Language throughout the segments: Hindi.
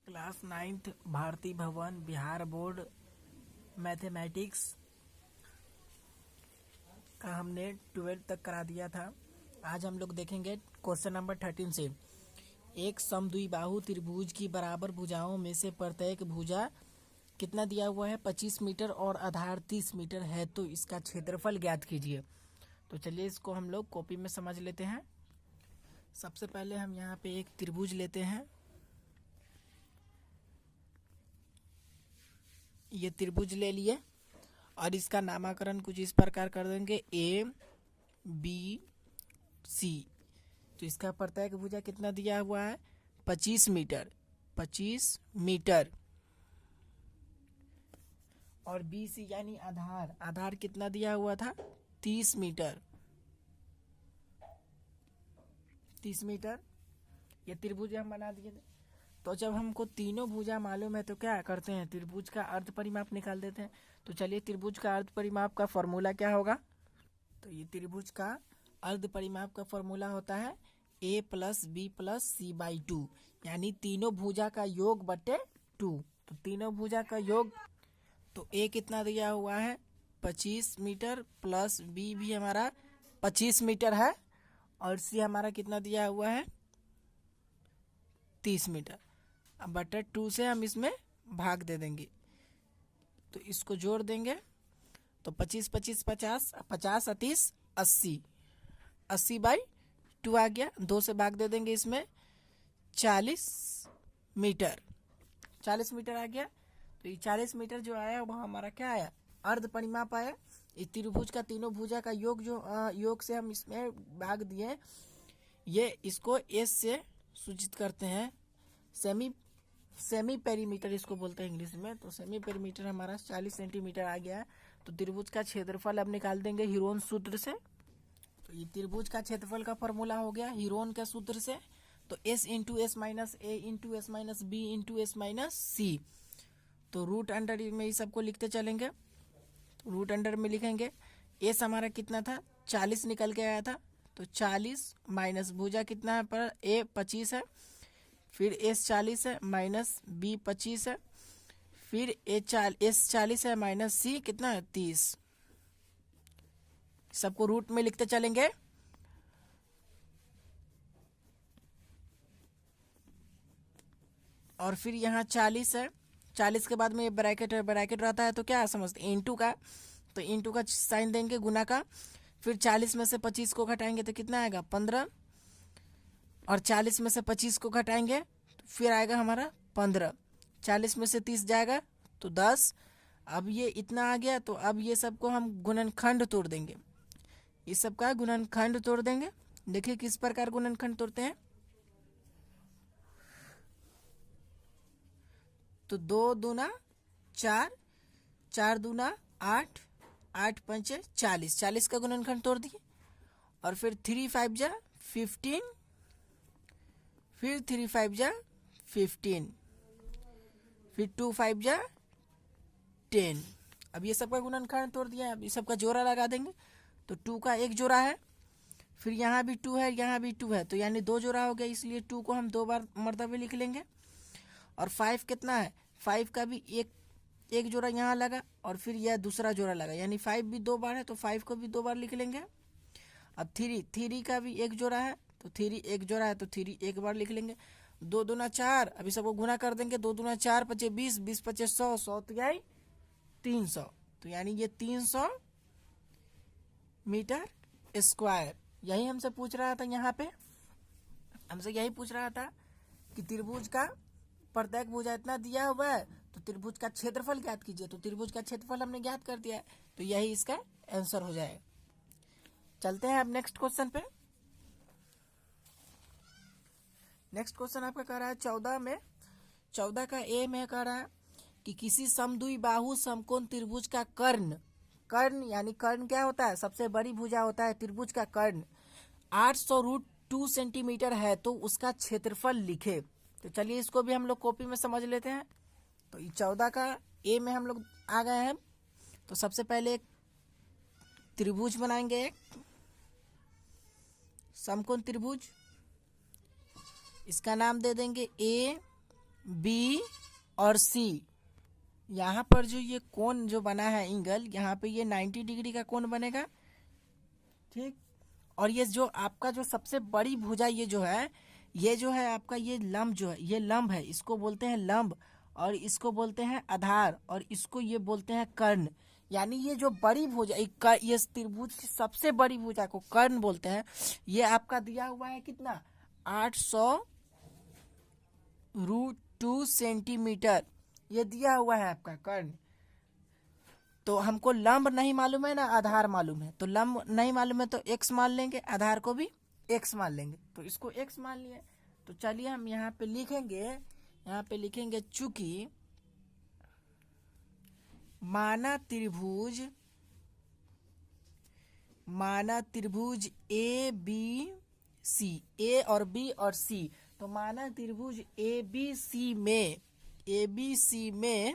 क्लास 9th भारती भवन बिहार बोर्ड मैथमेटिक्स का हमने 12th तक करा दिया था। आज हम लोग देखेंगे क्वेश्चन नंबर 13 से। एक समद्विबाहु त्रिभुज की बराबर भुजाओं में से प्रत्येक भुजा कितना दिया हुआ है 25 मीटर और आधार 30 मीटर है, तो इसका क्षेत्रफल ज्ञात कीजिए। तो चलिए इसको हम लोग कॉपी में समझ लेते हैं। सबसे पहले हम यहाँ पे एक त्रिभुज लेते हैं। ये त्रिभुज ले लिए और इसका नामकरण कुछ इस प्रकार कर देंगे ए बी सी। तो इसका प्रत्येक भुजा कितना दिया हुआ है 25 मीटर, 25 मीटर। और बी सी यानी आधार, आधार कितना दिया हुआ था 30 मीटर, 30 मीटर। ये त्रिभुज हम बना दिए थे। तो जब हमको तीनों भुजा मालूम है तो क्या करते हैं, त्रिभुज का अर्ध परिमाप निकाल देते हैं। तो चलिए त्रिभुज का अर्ध परिमाप का फॉर्मूला क्या होगा। तो ये त्रिभुज का अर्ध परिमाप का फॉर्मूला होता है a plus b plus c by 2, यानी तीनों भुजा का योग बटे 2। तो तीनों भुजा का योग, तो a कितना दिया हुआ है 25 मीटर प्लस b भी हमारा 25 मीटर है और c हमारा कितना दिया हुआ है 30 मीटर। अब बटा 2 से हम इसमें भाग दे देंगे, तो इसको जोड़ देंगे। तो 25 25 50, 50 30 80, 80 बाई 2 आ गया। 2 से भाग दे देंगे इसमें 40 मीटर, 40 मीटर आ गया। तो ये 40 मीटर जो आया वो हमारा क्या आया अर्ध परिमाप आया। इस त्रिभुज का तीनों भुजा का योग जो योग से हम इसमें भाग दिए, ये इसको एस से सूचित करते हैं। सेमी पेरीमीटर इसको बोलते हैं इंग्लिश में। तो सेमी पेरीमीटर हमारा 40 सेंटीमीटर आ गया है। तो त्रिभुज का क्षेत्रफल अब निकाल देंगे हीरोन सूत्र से। तो ये त्रिभुज का क्षेत्रफल का फॉर्मूला हो गया हीरोन के सूत्र से। तो s into s minus a into s minus b into s minus c. तो रूट अंडर में ये सबको लिखते चलेंगे। तो रूट अंडर में लिखेंगे एस हमारा कितना था 40 निकल के आया था। तो 40 माइनस भुजा कितना है पर ए 25 है, फिर एस 40 है माइनस बी 25 है, फिर एस 40 है माइनस सी कितना है 30। सबको रूट में लिखते चलेंगे। और फिर यहाँ 40 है, 40 के बाद में ये ब्रैकेट है, ब्रैकेट रहता है तो क्या समझते हैं इंटू का। तो इंटू का साइन देंगे गुना का। फिर 40 में से 25 को घटाएंगे तो कितना आएगा 15, और 40 में से 25 को घटाएंगे तो फिर आएगा हमारा 15। 40 में से 30 जाएगा तो 10। अब ये इतना आ गया। तो अब ये सबको हम गुणनखंड तोड़ देंगे, इस सब का गुणनखंड तोड़ देंगे। देखिए किस प्रकार गुणनखंड तोड़ते हैं। तो 2 दूना 4, 4 दूना 8, 8 पंचे 40, 40 का गुणनखंड तोड़ दिए। और फिर 3 5 जा 15, फिर 3 5 जा 15, फिर 2 5 जा 10। अब ये सबका गुणनखंड तोड़ दिया। अब ये सबका जोड़ा लगा देंगे। तो 2 का एक जोड़ा है, फिर यहाँ भी 2 है, यहाँ भी 2 है, तो यानी 2 जोड़ा हो गया, इसलिए 2 को हम 2 बार मर्तबे लिख लेंगे। और 5 कितना है 5 का भी एक जोड़ा यहाँ लगा और फिर यह दूसरा जोड़ा लगा, यानी 5 भी 2 बार है तो 5 को भी 2 बार लिख लेंगे। अब 3 का भी एक जोड़ा है, तो 3 एक जोड़ा है तो 3 एक बार लिख लेंगे। 2 दूना 4, अभी सबको गुना कर देंगे। 2 दूना 4 पचे 20, 20 पचे 100, 100 तो यानी 300। तो यानी ये 300 मीटर स्क्वायर। यही हमसे पूछ रहा था, यहाँ पे हमसे यही पूछ रहा था कि त्रिभुज का प्रत्येक भुजा इतना दिया हुआ है तो त्रिभुज का क्षेत्रफल ज्ञात कीजिए। तो त्रिभुज का क्षेत्रफल हमने ज्ञात कर दिया है, तो यही इसका आंसर हो जाएगा। चलते हैं अब नेक्स्ट क्वेश्चन पे। नेक्स्ट क्वेश्चन आपका कह रहा है 14 में, 14 का ए में कह रहा है कि किसी समद्विबाहु समकोण त्रिभुज का कर्ण, कर्ण यानी कर्ण क्या होता है सबसे बड़ी भुजा होता है त्रिभुज का कर्ण, 800√2 सेंटीमीटर है, तो उसका क्षेत्रफल लिखे। तो चलिए इसको भी हम लोग कॉपी में समझ लेते हैं। तो 14 का ए में हम लोग आ गए हैं। तो सबसे पहले एक त्रिभुज बनाएंगे, एक समकोण त्रिभुज। इसका नाम दे देंगे ए बी और सी, यहाँ पर जो ये कोण जो बना है एंगल, यहाँ पे ये 90 डिग्री का कोण बनेगा, ठीक। और ये जो आपका जो सबसे बड़ी भुजा ये जो है आपका ये लंब जो है, ये लंब है, इसको बोलते हैं लंब, और इसको बोलते हैं आधार, और इसको ये बोलते हैं कर्ण। यानी ये जो बड़ी भुजा, ये त्रिभुज की सबसे बड़ी भुजा को कर्ण बोलते हैं। ये आपका दिया हुआ है कितना, 800√2 सेंटीमीटर, ये दिया हुआ है आपका कर्ण। तो हमको लंब नहीं मालूम है ना, आधार मालूम है, तो लंब नहीं मालूम है तो x मान लेंगे, आधार को भी x मान लेंगे, तो इसको x मान लिए। तो चलिए हम यहाँ पे लिखेंगे, चूंकि माना त्रिभुज ए बी सी, ए और बी और सी, तो माना त्रिभुज ए बी सी में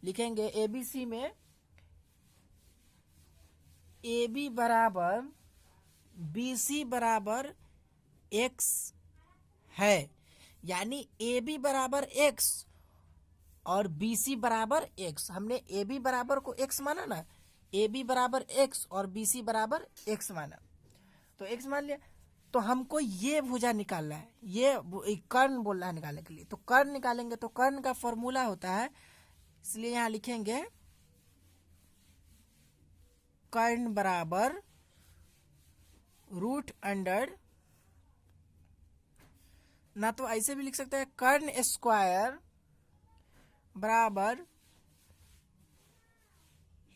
लिखेंगे, एबीसी में ए बी बराबर बी सी बराबर x है। यानी ए बी बराबर x और बी सी बराबर x, हमने ए बी बराबर को x माना ना, ए बी बराबर x और बी सी बराबर x माना, तो x मान लिया। तो हमको ये भुजा निकालना है, ये कर्ण बोल रहा है निकालने के लिए, तो कर्ण निकालेंगे, तो कर्ण का फॉर्मूला होता है, इसलिए यहां लिखेंगे कर्ण बराबर रूट अंडर, ना तो ऐसे भी लिख सकते हैं कर्ण स्क्वायर बराबर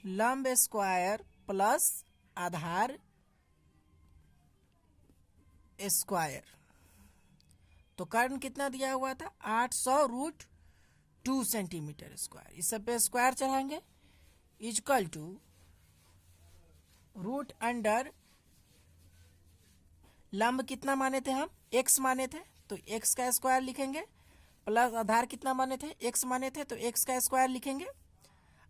लंब स्क्वायर प्लस आधार स्क्वायर। तो कर्ण कितना दिया हुआ था, 800√2 सेंटीमीटर स्क्वायर, इस सब पे स्क्वायर चढ़ाएंगे, इक्वल टू रूट अंडर, लंब कितना माने थे हम, x माने थे, तो x का स्क्वायर लिखेंगे, प्लस आधार कितना माने थे, x माने थे, तो x का स्क्वायर लिखेंगे।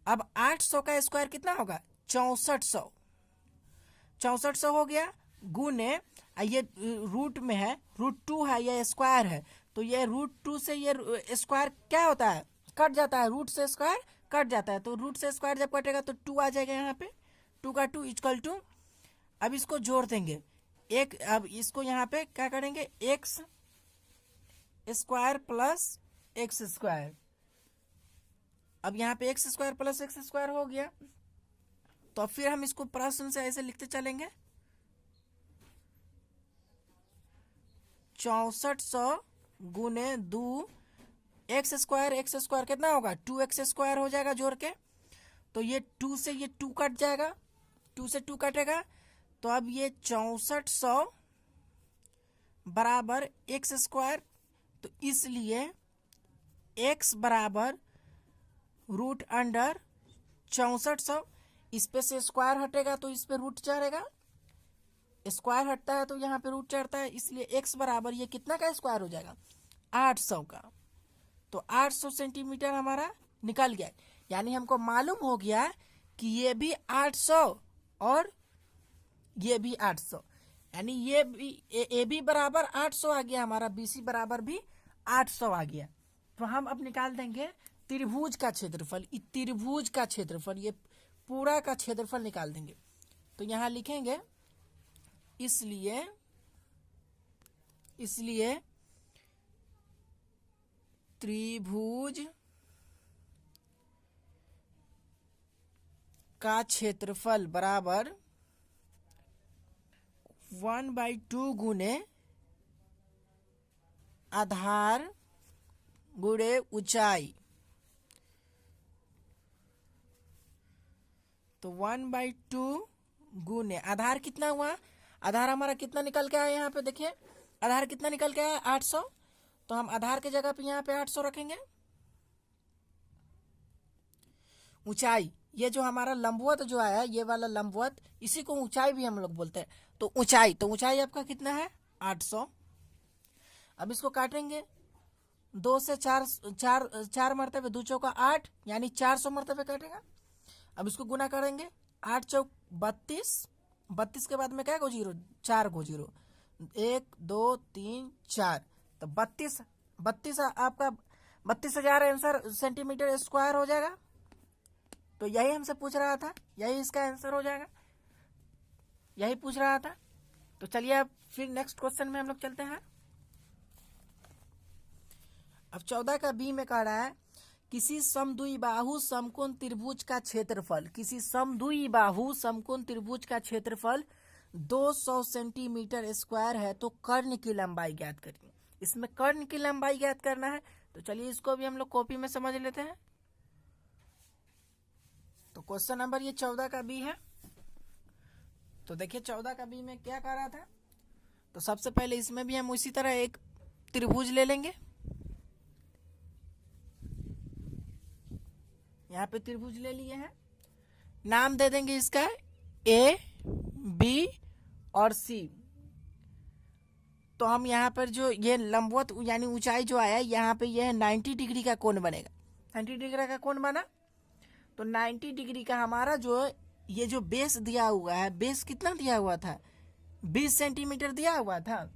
अब 800 का स्क्वायर कितना होगा, 6400 हो गया, गुने ये रूट में है, √2 है, ये स्क्वायर है, तो ये √2 से ये स्क्वायर क्या होता है, कट जाता है, रूट से स्क्वायर कट जाता है, तो रूट से स्क्वायर जब कटेगा तो 2 आ जाएगा यहाँ पे, 2 का 2 इक्वल टू, अब इसको जोड़ देंगे एक, अब इसको यहाँ पे क्या करेंगे, x square plus x square, अब यहाँ पे x square plus x square हो गया। तो फिर हम इसको प्रश्न से ऐसे लिखते चलेंगे, 6400 गुने 2 x स्क्वायर कितना होगा, 2x स्क्वायर हो जाएगा जोड़ के, तो ये 2 से ये 2 कट जाएगा, 2 से 2 कटेगा, तो अब ये 6400 बराबर x स्क्वायर, तो इसलिए x बराबर रूट अंडर 6400, इस पे से स्क्वायर हटेगा तो इस पे रूट चढ़ेगा, स्क्वायर हटता है तो यहाँ पे रूट चढ़ता है, इसलिए x बराबर ये कितना का स्क्वायर हो जाएगा, 800 का, तो 800 सेंटीमीटर हमारा निकल गया। यानी हमको मालूम हो गया कि ये भी 800 और ये भी 800, यानी ये भी ए बी बराबर 800 आ गया हमारा, बी सी बराबर भी 800 आ गया। तो हम अब निकाल देंगे त्रिभुज का क्षेत्रफल, त्रिभुज का क्षेत्रफल, ये पूरा का क्षेत्रफल निकाल देंगे। तो यहाँ लिखेंगे, इसलिए त्रिभुज का क्षेत्रफल बराबर 1/2 गुने आधार गुणे ऊंचाई, तो 1/2 गुने आधार कितना हुआ, आधार हमारा कितना निकल के आया, यहाँ पे देखिए आधार कितना निकल के आया, 800, तो हम आधार के जगह पे यहाँ पे 800 रखेंगे। ऊंचाई, ये जो हमारा लंबवत जो आया, ये वाला लंबवत, इसी को ऊंचाई भी हम लोग बोलते हैं, तो ऊंचाई आपका कितना है, 800। अब इसको काटेंगे, 2 से 4 मरतबे, 2 चौका 8, यानी 400 मरतबे काटेगा। अब इसको गुना करेंगे, 8 चौक 32, 32 के बाद में क्या को जीरो, 4 को जीरो, 1 2 3 4, तो 32 32 आपका 32,000 आंसर सेंटीमीटर स्क्वायर हो जाएगा। तो यही हमसे पूछ रहा था, यही इसका आंसर हो जाएगा, यही पूछ रहा था। तो चलिए अब फिर नेक्स्ट क्वेश्चन में हम लोग चलते हैं। अब 14 का बी में कह रहा है किसी समद्विबाहु समकोण त्रिभुज का क्षेत्रफल, किसी समद्विबाहु समकोण त्रिभुज का क्षेत्रफल 200 सेंटीमीटर स्क्वायर है तो कर्ण की लंबाई ज्ञात करिए। इसमें कर्ण की लंबाई ज्ञात करना है, तो चलिए इसको भी हम लोग कॉपी में समझ लेते हैं। तो क्वेश्चन नंबर ये 14 का बी है। तो देखिए 14 का बी में क्या कह रहा था। तो सबसे पहले इसमें भी हम उसी तरह एक त्रिभुज ले लेंगे। यहाँ पे त्रिभुज ले लिए हैं, नाम दे देंगे इसका ए बी और सी। तो हम यहाँ पर जो ये लंबवत यानी ऊंचाई जो आया यहाँ पे यह 90 डिग्री का कोण बनेगा। 90 डिग्री का कोण बना, तो 90 डिग्री का हमारा जो ये जो बेस दिया हुआ है, बेस कितना दिया हुआ था, 20 सेंटीमीटर दिया हुआ था,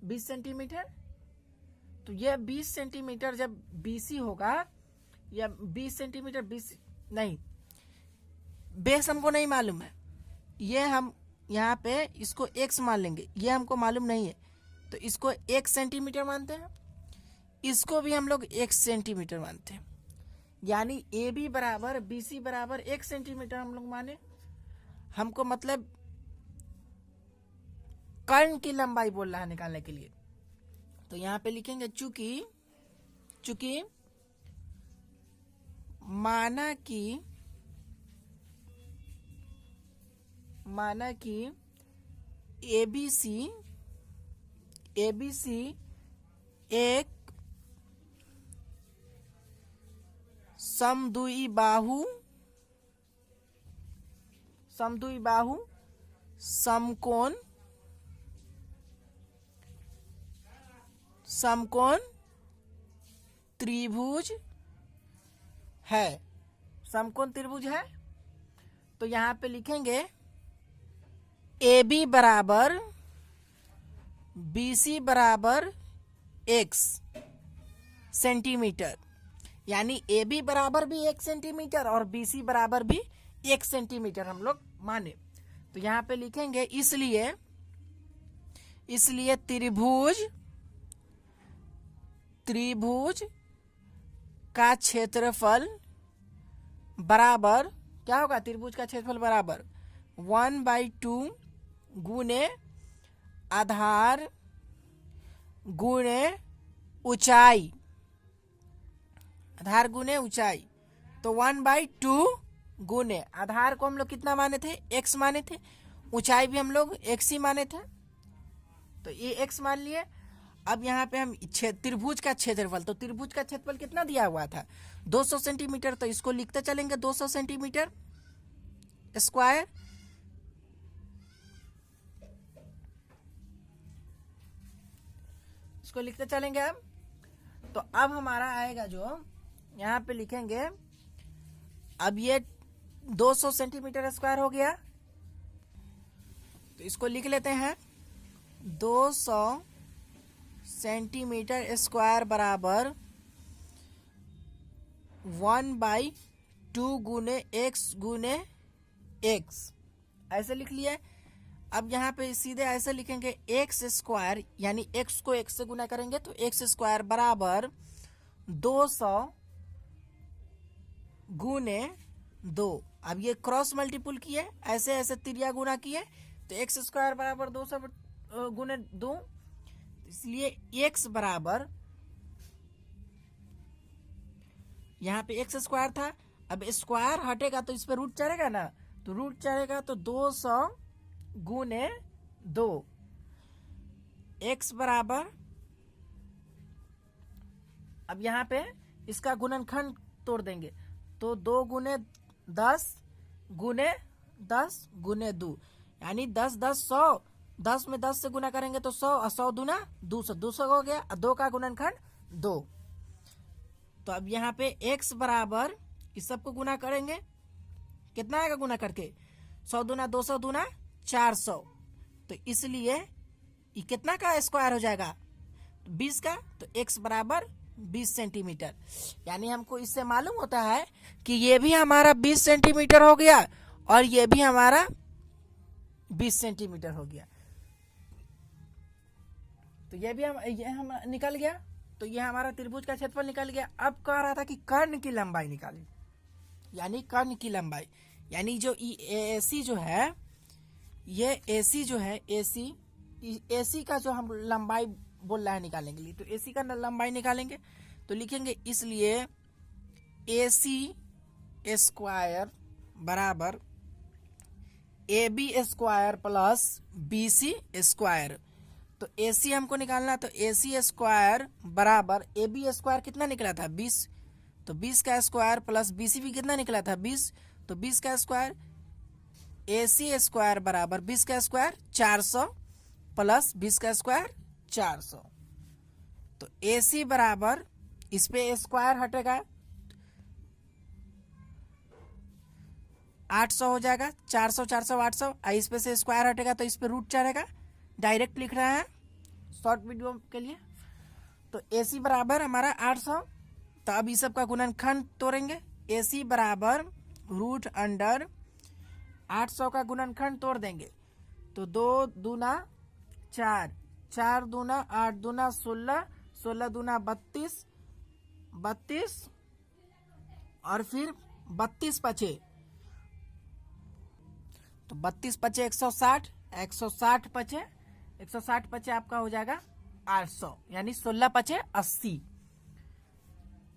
20 सेंटीमीटर। तो यह 20 सेंटीमीटर जब BC होगा, या 20 सेंटीमीटर 20 नहीं, बेस हमको नहीं मालूम है, ये हम यहाँ पे इसको x मान लेंगे, ये हमको मालूम नहीं है, तो इसको 1 सेंटीमीटर मानते हैं, इसको भी हम लोग 1 सेंटीमीटर मानते हैं। यानी AB बराबर BC बराबर 1 सेंटीमीटर हम लोग माने। हमको मतलब कर्ण की लंबाई बोल रहा है निकालने के लिए। तो यहाँ पे लिखेंगे चूंकि माना कि ABC एक समद्विबाहु समकोण त्रिभुज है, समकोण त्रिभुज है। तो यहाँ पे लिखेंगे AB बराबर BC बराबर x सेंटीमीटर, यानी AB बराबर भी 1 सेंटीमीटर और BC बराबर भी 1 सेंटीमीटर हम लोग माने। तो यहाँ पे लिखेंगे इसलिए त्रिभुज का क्षेत्रफल बराबर क्या होगा, त्रिभुज का क्षेत्रफल बराबर 1/2 गुने आधार गुने ऊंचाई, आधार गुने ऊंचाई। तो 1/2 गुने आधार को हम लोग कितना माने थे, x माने थे, ऊंचाई भी हम लोग x ही माने थे, तो ये x मान लिए। अब यहाँ पे हम त्रिभुज का क्षेत्रफल, तो त्रिभुज का क्षेत्रफल कितना दिया हुआ था, 200 सेंटीमीटर। तो इसको लिखते चलेंगे 200 सेंटीमीटर स्क्वायर। इसको लिखते चलेंगे अब। तो अब हमारा आएगा जो यहाँ पे लिखेंगे, अब ये 200 सेंटीमीटर स्क्वायर हो गया, तो इसको लिख लेते हैं 200 सेंटीमीटर स्क्वायर बराबर 1/2 गुने x गुने x, ऐसे लिख लिया। अब यहाँ पे सीधे ऐसे लिखेंगे x स्क्वायर, यानी x को x से गुना करेंगे तो x स्क्वायर बराबर 200 गुने 2। अब ये क्रॉस मल्टीपुल किए, ऐसे ऐसे तिरिया गुना किए, तो x स्क्वायर बराबर 200 गुने 2, इसलिए x बराबर, यहाँ पे x स्क्वायर था, अब स्क्वायर हटेगा तो इस पर रूट चढ़ेगा ना, तो रूट चढ़ेगा तो 200 गुने 2, x बराबर, अब यहाँ पे इसका गुणनखंड तोड़ देंगे, तो 2 गुने 10 गुने 10 गुने 2, यानी 10 10 100, 10 में 10 से गुना करेंगे तो 100, और 100 दूना 200, 200 हो गया, 2 का गुणनखंड 2। तो अब यहाँ पे x बराबर, इस सबको गुना करेंगे, कितना आएगा गुना करके, 100 दूना 200 दूना 400, तो इसलिए ये कितना का स्क्वायर हो जाएगा, 20 का, तो x बराबर 20 सेंटीमीटर। यानी हमको इससे मालूम होता है कि ये भी हमारा 20 सेंटीमीटर हो गया और ये भी हमारा 20 सेंटीमीटर हो गया। तो ये हम निकल गया। तो ये हमारा त्रिभुज का क्षेत्रफल निकल गया। अब कह रहा था कि कर्ण की लंबाई निकालें, यानी कर्ण की लंबाई, यानी जो AC जो है, ये AC जो है, AC का जो हम लंबाई बोल रहा है निकालेंगे लिए, तो AC का लंबाई निकालेंगे तो लिखेंगे इसलिए AC स्क्वायर बराबर AB square plus BC square. तो AC हमको निकालना, तो AC स्क्वायर बराबर AB स्क्वायर कितना निकला था 20, तो 20 का स्क्वायर प्लस BC भी कितना निकला था 20, तो 20 का स्क्वायर। AC स्क्वायर बराबर 20 का स्क्वायर 400 प्लस 20 का स्क्वायर 400। तो AC बराबर, इस पे स्क्वायर हटेगा 800 हो जाएगा, 400 400 800, इस पे से स्क्वायर हटेगा तो इस पे रूट चढ़ेगा। डायरेक्ट लिख रहे हैं शॉर्ट वीडियो के लिए। तो AC बराबर हमारा 800। तो अब इस सब का गुणनखंड तोड़ेंगे। AC बराबर रूट अंडर 800 का गुणनखंड तोड़ देंगे तो 2 दूना 4, 4 दूना 8 दूना 16, 16 दूना 32, 32 और फिर 32 पचे, तो 32 पचे 160, 160 पचे 160 पचे आपका हो जाएगा 800, यानी 16 पचे 80।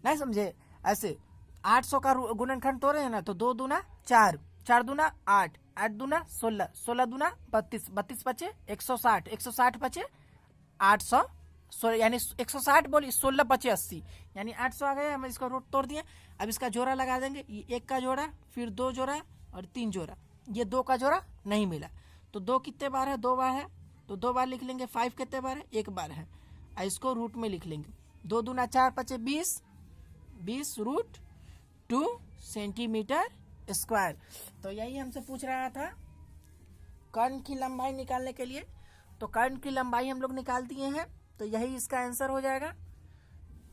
नहीं समझे? ऐसे 800 का गुणनखंड तोड़े हैं ना, तो 2 दूना 4, 4 दूना 8, 8 दूना 16, 16 दूना 32, 32 पचे 160, 160 पचे 800, यानी 160 बोली 16 पचे 80, यानी 800 आ गया। हम इसका रूट तोड़ दिए। अब इसका जोड़ा लगा देंगे, ये 1 का जोड़ा, फिर 2 जोड़ा और 3 जोड़ा। ये 2 का जोड़ा नहीं मिला, तो 2 कितने बार है, 2 बार है, तो 2 बार लिख लेंगे। 5 कितने बार है, 1 बार है, इसको रूट में लिख लेंगे। 2 दूना 4 पचे 20, 20 रूट 2 सेंटीमीटर स्क्वायर। तो यही हमसे पूछ रहा था कर्ण की लंबाई निकालने के लिए। तो कर्ण की लंबाई हम लोग निकाल दिए हैं, तो यही इसका आंसर हो जाएगा।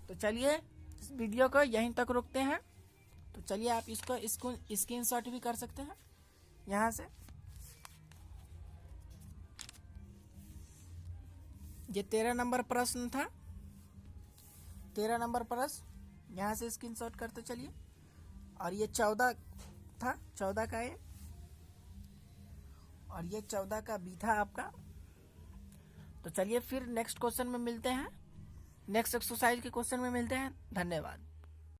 तो चलिए इस वीडियो को यहीं तक रोकते हैं। तो चलिए आप इसको स्क्रीनशॉट भी कर सकते हैं यहाँ से। ये 13 नंबर प्रश्न था, 13 नंबर प्रश्न यहाँ से स्क्रीनशॉट करते चलिए। और ये 14 था, 14 का ये, और ये 14 का बी था आपका। तो चलिए फिर नेक्स्ट क्वेश्चन में मिलते हैं, नेक्स्ट एक्सरसाइज के क्वेश्चन में मिलते हैं। धन्यवाद।